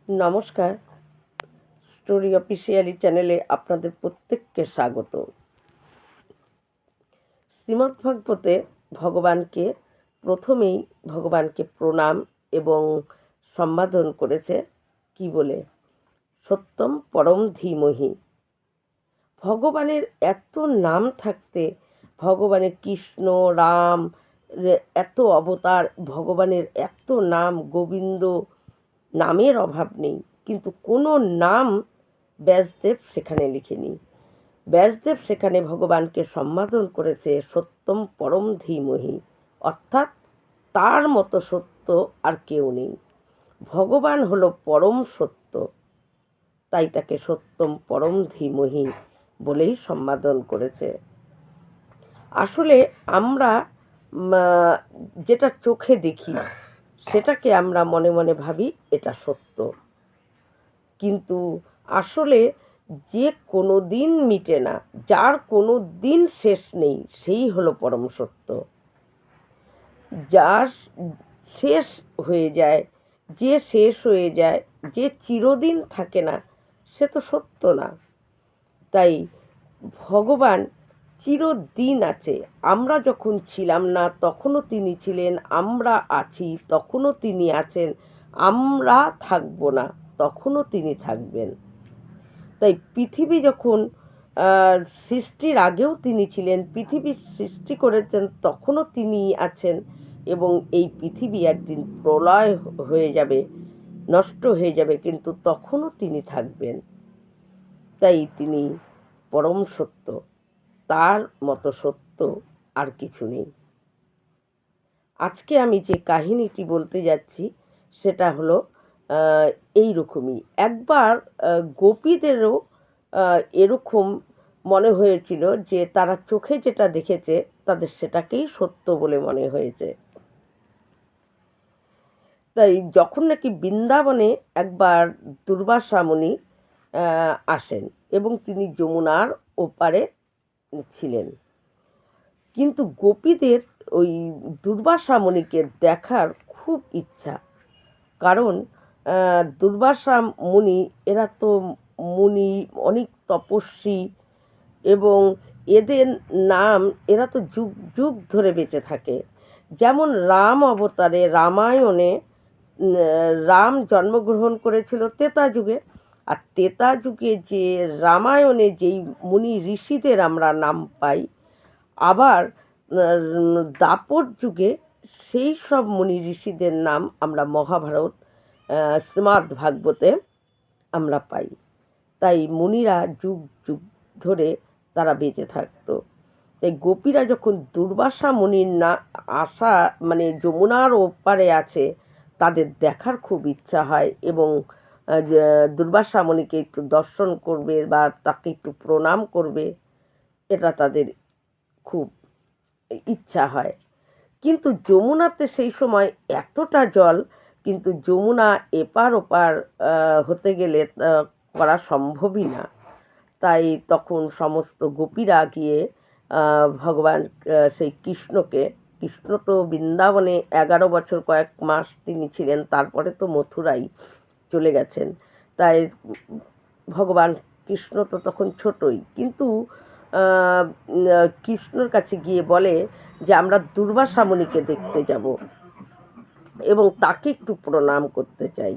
নমস্কার। Story officially চ্যানেলে আপনাদের প্রত্যেককে স্বাগত। শ্রীমদ্ভাগবতে ভগবানকে প্রথমেই ভগবানকে প্রণাম এবং সম্বোধন করেছে কি বলে? সত্যম পরম ধীমহি। ভগবানের এত নাম থাকতে, ভগবানের কৃষ্ণ, রাম, এত অবতার, ভগবানের এত নাম, গোবিন্দ, নামের অভাব নেই, কিন্তু কোনো নাম ব্যাসদেব সেখানে লিখেনি। ব্যাসদেব সেখানে ভগবানকে সম্বোধন করেছে সত্যম পরম ধীমহি, অর্থাৎ তার মতো সত্য আর কেউ নেই। ভগবান হলো পরম সত্য, তাই তাকে সত্যম পরম ধীমহি বলেই সম্বোধন করেছে। আসলে আমরা যেটা চোখে দেখি সেটাকে আমরা মনে মনে ভাবি এটা সত্য, কিন্তু আসলে যে কোনো দিন মিটে না, যার কোনো দিন শেষ নেই, সেই হলো পরম সত্য। যার শেষ হয়ে যায়, যে শেষ হয়ে যায়, যে চিরদিন থাকে না, সে তো সত্য না। তাই ভগবান চিরদিন আছে। আমরা যখন ছিলাম না তখনও তিনি ছিলেন, আমরা আছি তখনও তিনি আছেন, আমরা থাকব না তখনও তিনি থাকবেন। তাই পৃথিবী যখন সৃষ্টির আগেও তিনি ছিলেন, পৃথিবী সৃষ্টি করেছেন তখনও তিনি আছেন, এবং এই পৃথিবী একদিন প্রলয় হয়ে যাবে, নষ্ট হয়ে যাবে, কিন্তু তখনও তিনি থাকবেন। তাই তিনি পরম সত্য, তার মতো সত্য আর কিছু নেই। আজকে আমি যে কাহিনীটি বলতে যাচ্ছি সেটা হলো এই রকমই। একবার গোপীদেরও এরকম মনে হয়েছিল যে তারা চোখে যেটা দেখেছে তাদের সেটাকেই সত্য বলে মনে হয়েছে। তাই যখন নাকি বৃন্দাবনে একবার দুর্বাসা মুনি আসেন এবং তিনি যমুনার ওপারে ছিলেন, কিন্তু গোপীদের ওই দুর্বাসা মুনিকে দেখার খুব ইচ্ছা। কারণ দুর্বাসা মুনি, এরা তো মুনি, অনেক তপস্বী, এবং এদের নাম, এরা তো যুগ যুগ ধরে বেঁচে থাকে। যেমন রাম অবতারে, রামায়ণে রাম জন্মগ্রহণ করেছিল ত্রেতা যুগে, আর ত্রেতা যুগে যে রামায়ণে যেই মুনি ঋষিদের আমরা নাম পাই, আবার দাপর যুগে সেই সব মুনি ঋষিদের নাম আমরা মহাভারত, শ্রীমদ্ ভাগবতে আমরা পাই। তাই মুনিরা যুগ যুগ ধরে তারা বেঁচে থাকতো। তাই গোপীরা যখন দুর্বাসা মুনির না আসা, মানে যমুনার ওপারে আছে, তাদের দেখার খুব ইচ্ছা হয়, এবং দুর্বাসা মুনিকে একটু দর্শন করবে বা তাকে একটু প্রণাম করবে, এটা তাদের খুব ইচ্ছা হয়। কিন্তু যমুনাতে সেই সময় এতটা জল, কিন্তু যমুনা এপার ওপার হতে গেলে করা সম্ভবই না। তাই তখন সমস্ত গোপীরা গিয়ে ভগবান সেই কৃষ্ণকে, কৃষ্ণ তো বৃন্দাবনে 11 বছর কয়েক মাস তিনি ছিলেন, তারপরে তো মথুরাই চলে গেছেন। তাই ভগবান কৃষ্ণ তো তখন ছোটই, কিন্তু কৃষ্ণর কাছে গিয়ে বলে যে আমরা দুর্বাসা মুনিকে দেখতে যাব এবং তাকে একটু প্রণাম করতে চাই।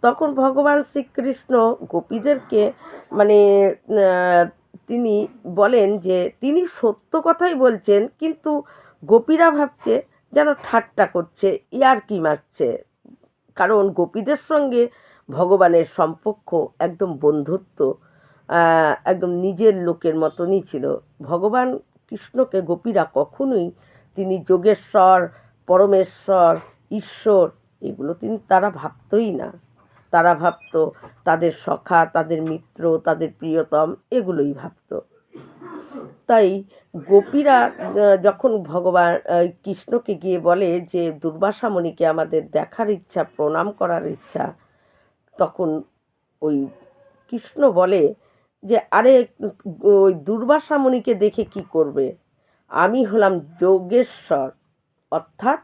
তখন ভগবান শ্রীকৃষ্ণ গোপীদেরকে, মানে তিনি বলেন যে তিনি সত্য কথাই বলছেন, কিন্তু গোপীরা ভাবছে যেন ঠাট্টা করছে, ইয়ার্কি মারছে। কারণ গোপীদের সঙ্গে ভগবানের সম্পর্ক একদম বন্ধুত্ব, একদম নিজের লোকের মতনই ছিল। ভগবান কৃষ্ণকে গোপীরা কখনোই তিনি যোগেশ্বর, পরমেশ্বর, ঈশ্বর, এগুলো তারা ভাবতই না। তারা ভাবত তাদের সখা, তাদের মিত্র, তাদের প্রিয়তম, এগুলোই ভাবত। তাই গোপীরা যখন ভগবান কৃষ্ণকে গিয়ে বলে যে দুর্বাসা মুনিকে আমাদের দেখার ইচ্ছা, প্রণাম করার ইচ্ছা, তখন ওই কৃষ্ণ বলে যে আরে ওই দুর্বাসা মুনিকে দেখে কি করবে, আমি হলাম যোগেশ্বর, অর্থাৎ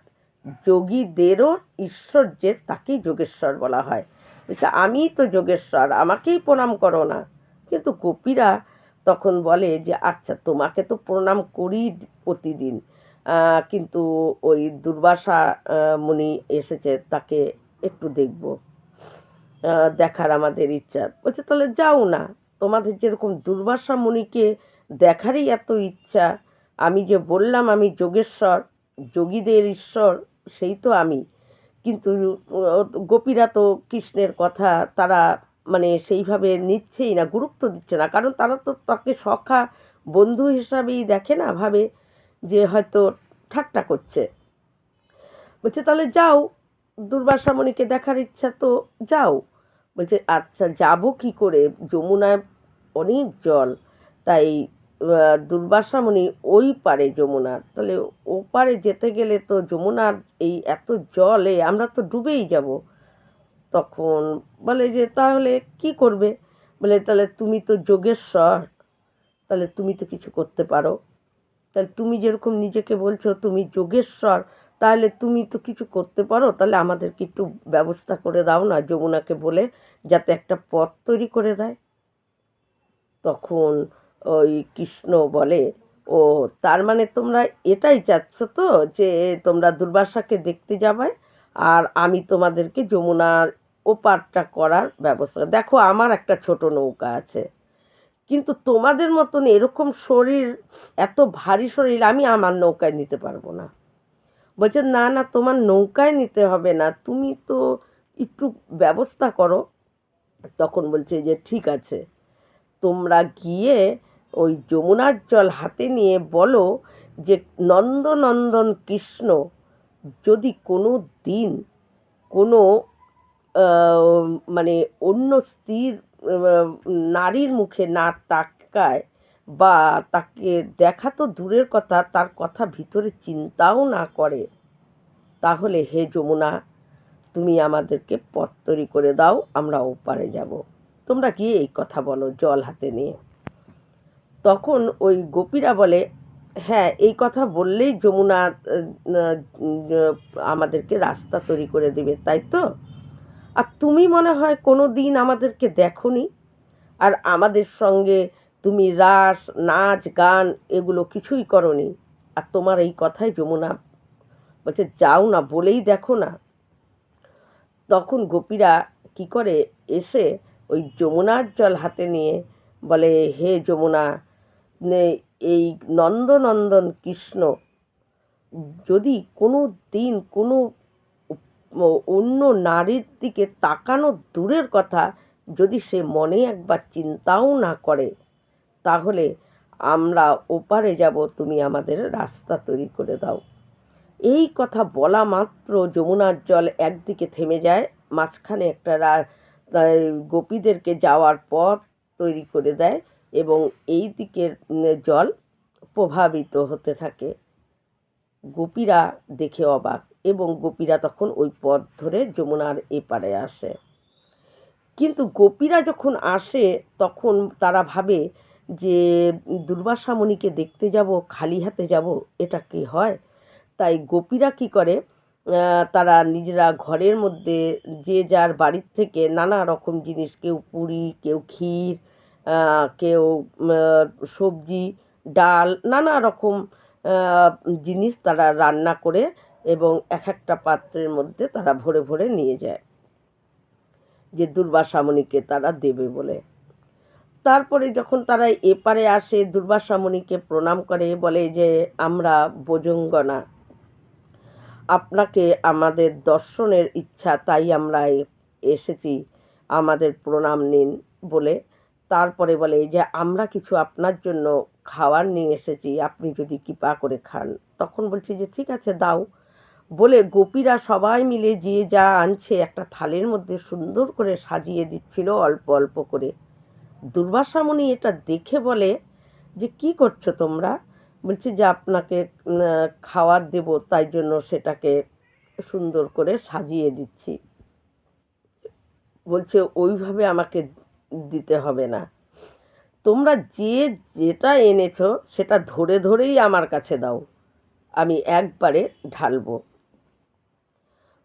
যোগীদেরও ঈশ্বর যে, তাকেই যোগেশ্বর বলা হয়। বলছে আমিই তো যোগেশ্বর, আমাকেই প্রণাম করো না। কিন্তু গোপীরা তখন বলে যে আচ্ছা তোমাকে তো প্রণাম করি প্রতিদিন, কিন্তু ওই দুর্বাসা মুনি এসেছে, তাকে একটু দেখব, দেখার আমাদের ইচ্ছা। বলছে তাহলে যাও না, তোমাদের যেরকম দুর্বাসা মুনিকে দেখারই এত ইচ্ছা, আমি যে বললাম আমি যোগেশ্বর, যোগীদের ঈশ্বর, সেই তো আমি। কিন্তু গোপীরা তো কৃষ্ণের কথা তারা মানে সেইভাবে নিচ্ছেই না, গুরুত্ব দিচ্ছে না, কারণ তারা তো তাকে সখা বন্ধু হিসাবেই দেখে না, ভাবে যে হয়তো ঠাট্টা করছে। বলছে তাহলে যাও, দুর্বাসা মুনিকে দেখার ইচ্ছা তো যাও। বলছে আচ্ছা যাব কি করে, যমুনায় অনেক জল, তাই দুর্বাসা মুনি ওই পারে যমুনার, তাহলে ও পারে যেতে গেলে তো যমুনার এই এত জলে আমরা তো ডুবেই যাব। তখন বলে যে তাহলে কি করবে? বলে তাহলে তুমি তো যোগেশ্বর, তাহলে তুমি তো কিছু করতে পারো, তাহলে তুমি যেরকম নিজেকে বলছো তুমি যোগেশ্বর, তাহলে তুমি তো কিছু করতে পারো, তাহলে আমাদেরকে একটু ব্যবস্থা করে দাও না যমুনাকে বলে, যাতে একটা পথ তৈরি করে দেয়। তখন ওই কৃষ্ণ বলে ও তার মানে তোমরা এটাই চাচ্ছ তো, যে তোমরা দুর্বাসাকে দেখতে যাবে আর আমি তোমাদেরকে যমুনার ওপারটা করার ব্যবস্থা, দেখো আমার একটা ছোট নৌকা আছে, কিন্তু তোমাদের মতন এরকম শরীর, এত ভারী শরীর আমি আমার নৌকায় নিতে পারবো না। বলছে না না, তোমার নৌকায় নিতে হবে না, তুমি তো একটু ব্যবস্থা করো। তখন বলছে যে ঠিক আছে, তোমরা গিয়ে ওই যমুনার জল হাতে নিয়ে বলো যে নন্দনন্দন কৃষ্ণ যদি কোনো দিন কোনো মানে অন্য স্ত্রীর নারীর মুখে না তাকায়, বা তাকে দেখা তো দূরের কথা, তার কথা ভিতরে চিন্তাও না করে, তাহলে হে যমুনা তুমি আমাদেরকে পথ তৈরি করে দাও, আমরা ওপারে যাব। তোমরা গিয়ে এই কথা বলো জল হাতে নিয়ে। তখন ওই গোপীরা বলে হ্যাঁ, এই কথা বললেই যমুনা আমাদেরকে রাস্তা তৈরি করে দেবে, তাই তো? আর তুমি মনে হয় কোনো দিন আমাদেরকে দেখোনি, আর আমাদের সঙ্গে তুমি রাস নাচ গান এগুলো কিছুই করনি, আর তোমার এই কথাই যমুনা বলছে যাও না, বলেই দেখো না। তখন গোপীরা কি করে, এসে ওই যমুনার জল হাতে নিয়ে বলে হে যমুনা, এই নন্দনন্দন কৃষ্ণ যদি কোনো দিন কোনো অন্য নারীর দিকে তাকানো দূরের কথা, যদি সে মনে একবার চিন্তাও না করে, তাহলে আমরা ওপারে যাব, তুমি আমাদের রাস্তা তৈরি করে দাও। এই কথা বলা মাত্র যমুনার জল একদিকে থেমে যায়, মাঝখানে একটা গোপীদেরকে যাওয়ার পথ তৈরি করে দেয়, এবং এই দিকের জল প্রভাবিত হতে থাকে। গোপীরা দেখে অবাক, এবং গোপীরা তখন ওই পথ ধরে যমুনার এপারে আসে। কিন্তু গোপীরা যখন আসে তখন তারা ভাবে যে দুর্বাসা মুনিকে দেখতে যাব, খালি হাতে যাব, এটা কি হয়? তাই গোপীরা কি করে, তারা নিজেরা ঘরের মধ্যে যে যার বাড়ির থেকে নানা রকম জিনিস, কেউ পুরি, কেউ ক্ষীর, কেউ সবজি, ডাল, নানা রকম জিনিস তারা রান্না করে এবং এক একটা পাত্রের মধ্যে তারা ভরে ভরে নিয়ে যায়, যে দুর্বাসা মুনিকে তারা দেবে বলে। তারপরে যখন তারা এপারে আসে, দুর্বাসা মুনিকে প্রণাম করে, বলে যে আমরা ভোজঙ্গনা, আপনাকে আমাদের দর্শনের ইচ্ছা, তাই আমরা এসেছি, আমাদের প্রণাম নিন বলে। তারপরে বলে যে আমরা কিছু আপনার জন্য খাবার নিয়ে এসেছি, আপনি যদি কৃপা করে খান। তখন বলছে যে ঠিক আছে দাও, বলে গোপীরা সবাই মিলে যে যা আনছে একটা থালের মধ্যে সুন্দর করে সাজিয়ে দিচ্ছিল অল্প অল্প করে। দুর্বাসা মুনি এটা দেখে বলে যে কি করছো তোমরা? বলছে যে আপনাকে খাবার দেব, তাই জন্য সেটাকে সুন্দর করে সাজিয়ে দিচ্ছি। বলছে ওইভাবে আমাকে দিতে হবে না, তোমরা যে যেটা এনেছো সেটা ধরে ধরেই আমার কাছে দাও, আমি একবারে ঢালবো।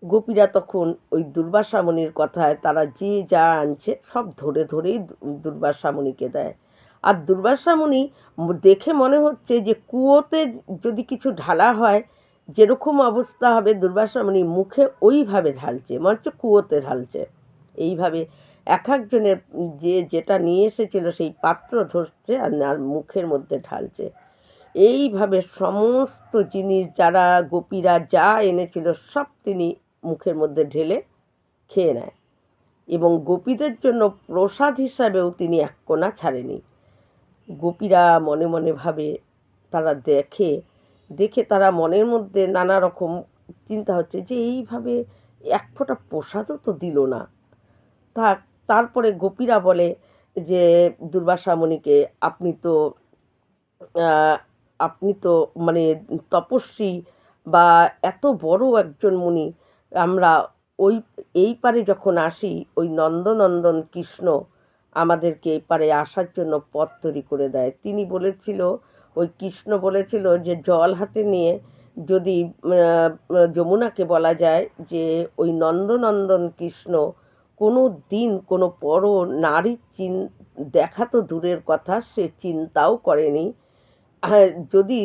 গোপীরা তখন ওই দুর্বাসা মুনির কথায় তারা যে যা আনছে সব ধরে ধরেই দুর্বাসা মুনিকে দেয়। আর দুর্বাসা মুনি দেখে মনে হচ্ছে যে কুয়োতে যদি কিছু ঢালা হয় যেরকম অবস্থা হবে, দুর্বাসা মুনি মুখে ওইভাবে ঢালছে, মনে হচ্ছে কুয়োতে ঢালছে। এইভাবে এক একজনের যে যেটা নিয়ে এসেছিল সেই পাত্র ধরছে আর মুখের মধ্যে ঢালছে। এইভাবে সমস্ত জিনিস যারা গোপীরা যা এনেছিল সব তিনি মুখের মধ্যে ঢেলে খেয়ে নেয়, এবং গোপীদের জন্য প্রসাদ হিসাবেও তিনি এক কোণা ছাড়েনি। গোপীরা মনে মনে ভাবে, তারা দেখে দেখে তারা মনের মধ্যে নানা রকম চিন্তা হচ্ছে যে এইভাবে এক ফোঁটা প্রসাদও তো দিল না। থাক, তারপরে গোপীরা বলে যে দুর্বাসা মুনিকে, আপনি তো আপনি তো মানে তপস্বী বা এত বড় একজন মুনি, আমরা ওই এই পারে যখন আসি ওই নন্দনন্দন কৃষ্ণ আমাদেরকে এই পারে আসার জন্য পথ তৈরি করে দেয়। তিনি বলেছিল, ওই কৃষ্ণ বলেছিল যে জল হাতে নিয়ে যদি যমুনাকে বলা যায় যে ওই নন্দনন্দন কৃষ্ণ কোনো দিন কোনো পর নারীর দেখা তো দূরের কথা, সে চিন্তাও করেনি। হ্যাঁ, যদি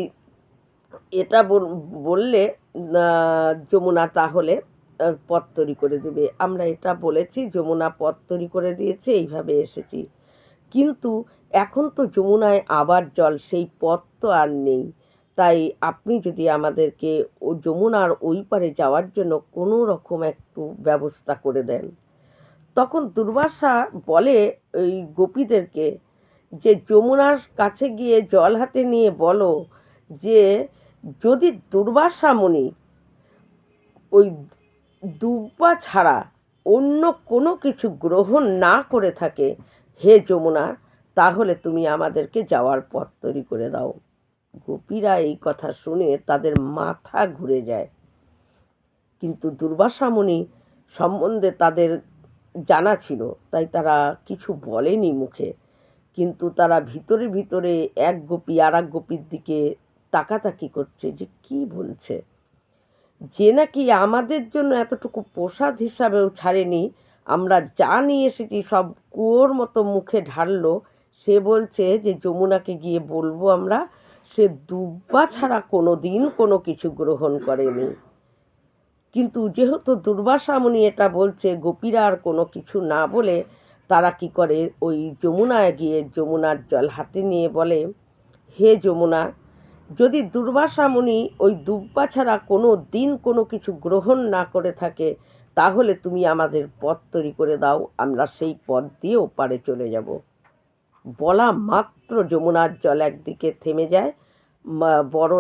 এটা বললে যমুনা তাহলে পথ তৈরি করে দেবে। আমরা এটা বলেছি, যমুনা পথ তৈরি করে দিয়েছে, এইভাবে এসেছি। কিন্তু এখন তো যমুনায় আবার জল, সেই পথ তো আর নেই। তাই আপনি যদি আমাদেরকে ও যমুনার ওই পারে যাওয়ার জন্য কোনো রকম একটু ব্যবস্থা করে দেন। তখন দুর্বাসা বলে ওই গোপীদেরকে যে যমুনার কাছে গিয়ে জল হাতে নিয়ে বলো যে যদি দুর্বাসা মুনি ওই দুব্বা ছাড়া অন্য কোনো কিছু গ্রহণ না করে থাকে, হে যমুনা, তাহলে তুমি আমাদেরকে যাওয়ার পথ তৈরি করে দাও। গোপীরা এই কথা শুনে তাদের মাথা ঘুরে যায়, কিন্তু দুর্বাসা মুনি সম্বন্ধে তাদের জানা ছিল, তাই তারা কিছু বলেনি মুখে, কিন্তু তারা ভিতরে ভিতরে এক গোপী আর এক গোপীর দিকে তাকাতাকি করছে যে কি বলছে, যে নাকি আমাদের জন্য এতটুকু প্রসাদ হিসাবেও ছাড়েনি, আমরা যা নিয়ে এসেছি সব কুয়োর মতো মুখে ঢাললো। সে বলছে যে যমুনাকে গিয়ে বলবো আমরা, সে দুব্বা ছাড়া কোনো দিন কোনো কিছু গ্রহণ করেনি। কিন্তু যেহেতু দুর্বাসা মুনি এটা বলছে, গোপীরা আর কোনো কিছু না বলে তারা কি করে, ওই যমুনায় গিয়ে যমুনার জল হাতে নিয়ে বলে, হে যমুনা, যদি দুর্বাসা মুনি ওই দুব্বা ছাড়া কোনো দিন কোনো কিছু গ্রহণ না করে থাকে, তাহলে তুমি আমাদের পথ তৈরি করে দাও, আমরা সেই পথ দিয়ে ওপারে চলে যাব। বলা মাত্র যমুনার জল একদিকে থেমে যায়, বড়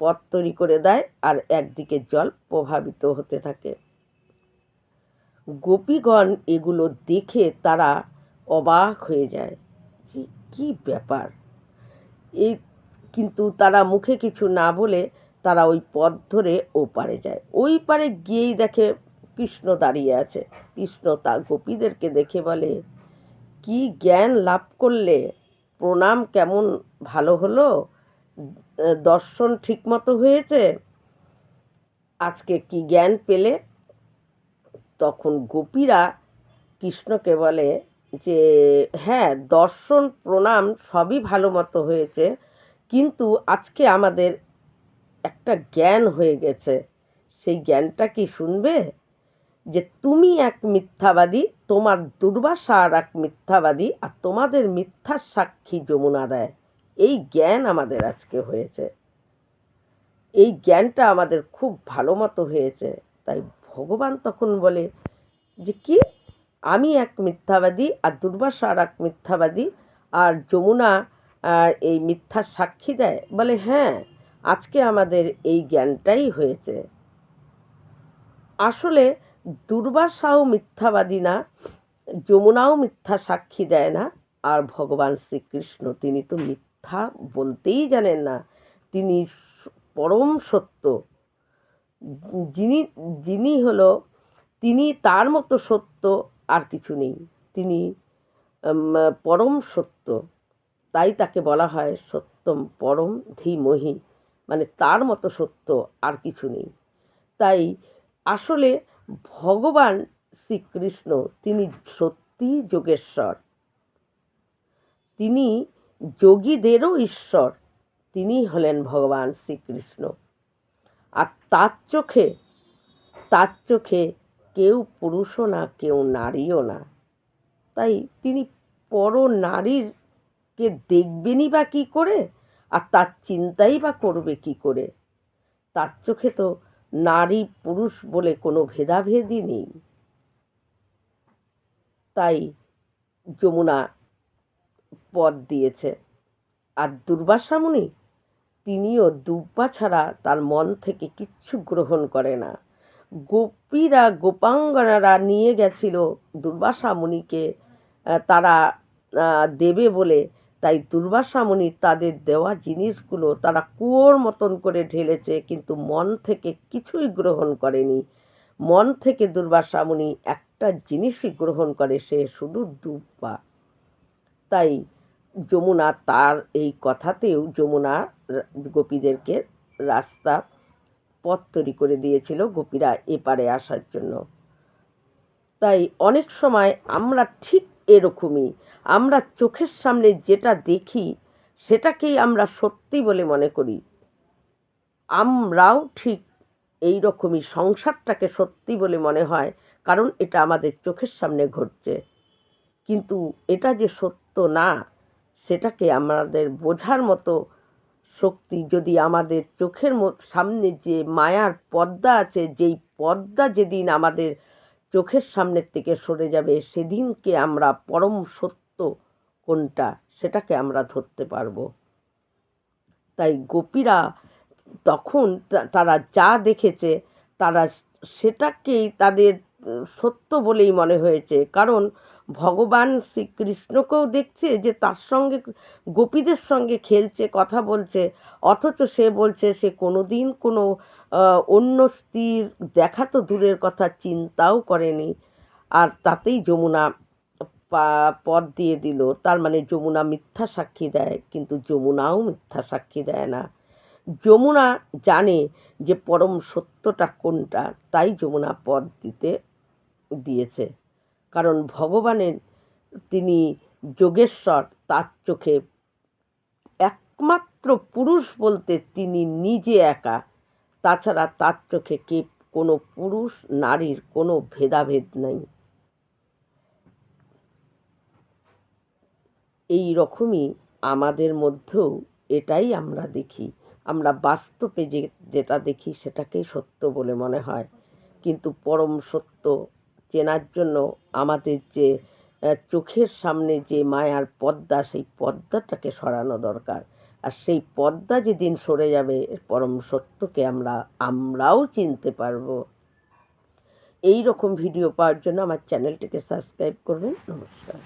পথ তৈরি করে দেয়, আর একদিকে জল প্রভাবিত হতে থাকে। গোপীগণ এগুলো দেখে তারা অবাক হয়ে যায় যে কি ব্যাপার। এই কিন্তু তারা মুখে কিছু না বলে তারা ওই পথ ধরে ওপারে যায়। ওই পারে গিয়েই দেখে কৃষ্ণ দাঁড়িয়ে আছে। কৃষ্ণ তা গোপীদেরকে দেখে বলে, কি জ্ঞান লাভ করলে, প্রণাম কেমন ভালো হলো, দর্শন ঠিক মতো হয়েছে, আজকে কি জ্ঞান পেলে? তখন গোপীরা কৃষ্ণকে বলে যে হ্যাঁ, দর্শন প্রণাম সবই ভালো মতো হয়েছে, কিন্তু আজকে আমাদের একটা জ্ঞান হয়ে গেছে। সেই জ্ঞানটা কি শুনবে? যে তুমি এক মিথ্যাবাদী, তোমার দুর্বাসা আর এক মিথ্যাবাদী, আর তোমাদের মিথ্যার সাক্ষী যমুনা দেয়। এই জ্ঞান আমাদের আজকে হয়েছে, এই জ্ঞানটা আমাদের খুব ভালো মতো হয়েছে। তাই ভগবান তখন বলে যে কি, আমি এক মিথ্যাবাদী আর দুর্বাসা আর এক মিথ্যাবাদী, আর যমুনা এই মিথ্যার সাক্ষী দেয়? বলে হ্যাঁ, আজকে আমাদের এই জ্ঞানটাই হয়েছে। আসলে দুর্বাসাও মিথ্যাবাদী না, যমুনাও মিথ্যা সাক্ষী দেয় না, আর ভগবান শ্রীকৃষ্ণ তিনি তো মিথ্যা বলতেই জানেন না, তিনি পরম সত্য। যিনি যিনি হলো তিনি, তার মতো সত্য আর কিছু নেই। তিনি পরম সত্য, তাই তাকে বলা হয় সত্যম পরম ধীমহি, মানে তার মতো সত্য আর কিছু নেই। তাই আসলে ভগবান শ্রীকৃষ্ণ তিনি সত্যি যোগেশ্বর, তিনি যোগীদেরও ঈশ্বর, তিনি হলেন ভগবান শ্রীকৃষ্ণ। আর তার চোখে কেউ পুরুষও না, কেউ নারীও না। তাই তিনি পর নারীরকে দেখবেনই বা কী করে, আর তার চিন্তাই বা করবে কী করে? তার চোখে তো নারী পুরুষ বলে কোনো ভেদাভেদই নেই। তাই যমুনা পথ দিয়েছে। আর দুর্বাসা মুনি তিনিও দুব্বা ছাড়া তার মন থেকে কিচ্ছু গ্রহণ করে না। গোপীরা গোপাঙ্গনারা নিয়ে গেছিল দুর্বাসা মুনিকে, তারা দেবে বলে। তাই দুর্বাসা মুনি তাদের দেওয়া জিনিসগুলো তারা কুয়োর মতন করে ঢেলেছে, কিন্তু মন থেকে কিছুই গ্রহণ করেনি। মন থেকে দুর্বাসা মুনি একটা জিনিসই গ্রহণ করে, সে শুধু দুব্বা। তাই যমুনা তার এই কথাতেও যমুনা গোপীদেরকে রাস্তা পথ তৈরি করে দিয়েছিল গোপীরা এপারে আসার জন্য। তাই অনেক সময় আমরা ঠিক এরকমই, আমরা চোখের সামনে যেটা দেখি সেটাকেই আমরা সত্যি বলে মনে করি। আমরাও ঠিক এই রকমই সংসারটাকে সত্যি বলে মনে হয়, কারণ এটা আমাদের চোখের সামনে ঘটছে। কিন্তু এটা যে সত্য না, সেটাকে আমাদের বোঝার মতো শক্তি যদি আমাদের চোখের সামনে যে মায়ার পর্দা আছে, যেই পর্দা যেদিন আমাদের চোখের সামনের থেকে সরে যাবে, সেদিনকে আমরা পরম সত্য কোনটা সেটাকে আমরা ধরতে পারবো। তাই গোপীরা তখন তারা যা দেখেছে তারা সেটাকেই তাদের সত্য বলেই মনে হয়েছে, কারণ ভগবান শ্রীকৃষ্ণকেও দেখছে যে তার সঙ্গে গোপীদের সঙ্গে খেলছে, কথা বলছে, অথচ সে বলছে সে কোনো দিন কোনো অন্য স্ত্রীর দেখা তো দূরের কথা, চিন্তাও করেনি। আর তাতেই যমুনা পথ দিয়ে দিল। তার মানে যমুনা মিথ্যা সাক্ষী দেয়, কিন্তু যমুনাও মিথ্যা সাক্ষী দেয় না। যমুনা জানে যে পরম সত্যটা কোনটা, তাই যমুনা পথ দিয়েছে। কারণ ভগবানের তিনি যোগেশ্বর, তার চোখে একমাত্র পুরুষ বলতে তিনি নিজে একা, তাছাড়া তার চোখে কোনো পুরুষ নারীর কোনো ভেদাভেদ নেই। এই রকমই আমাদের মধ্যেও এটাই আমরা দেখি, আমরা বাস্তবে যেটা দেখি সেটাকেই সত্য বলে মনে হয়, কিন্তু পরম সত্য চেনার জন্য আমাদের যে চোখের সামনে যে মায়ার পর্দা, সেই পর্দাটাকে সরানো দরকার। আর সেই পর্দা যেদিন সরে যাবে, পরম সত্যকে আমরাও চিনতে পারবো। এই রকম ভিডিও পাওয়ার জন্য আমার চ্যানেলটিকে সাবস্ক্রাইব করবেন। নমস্কার।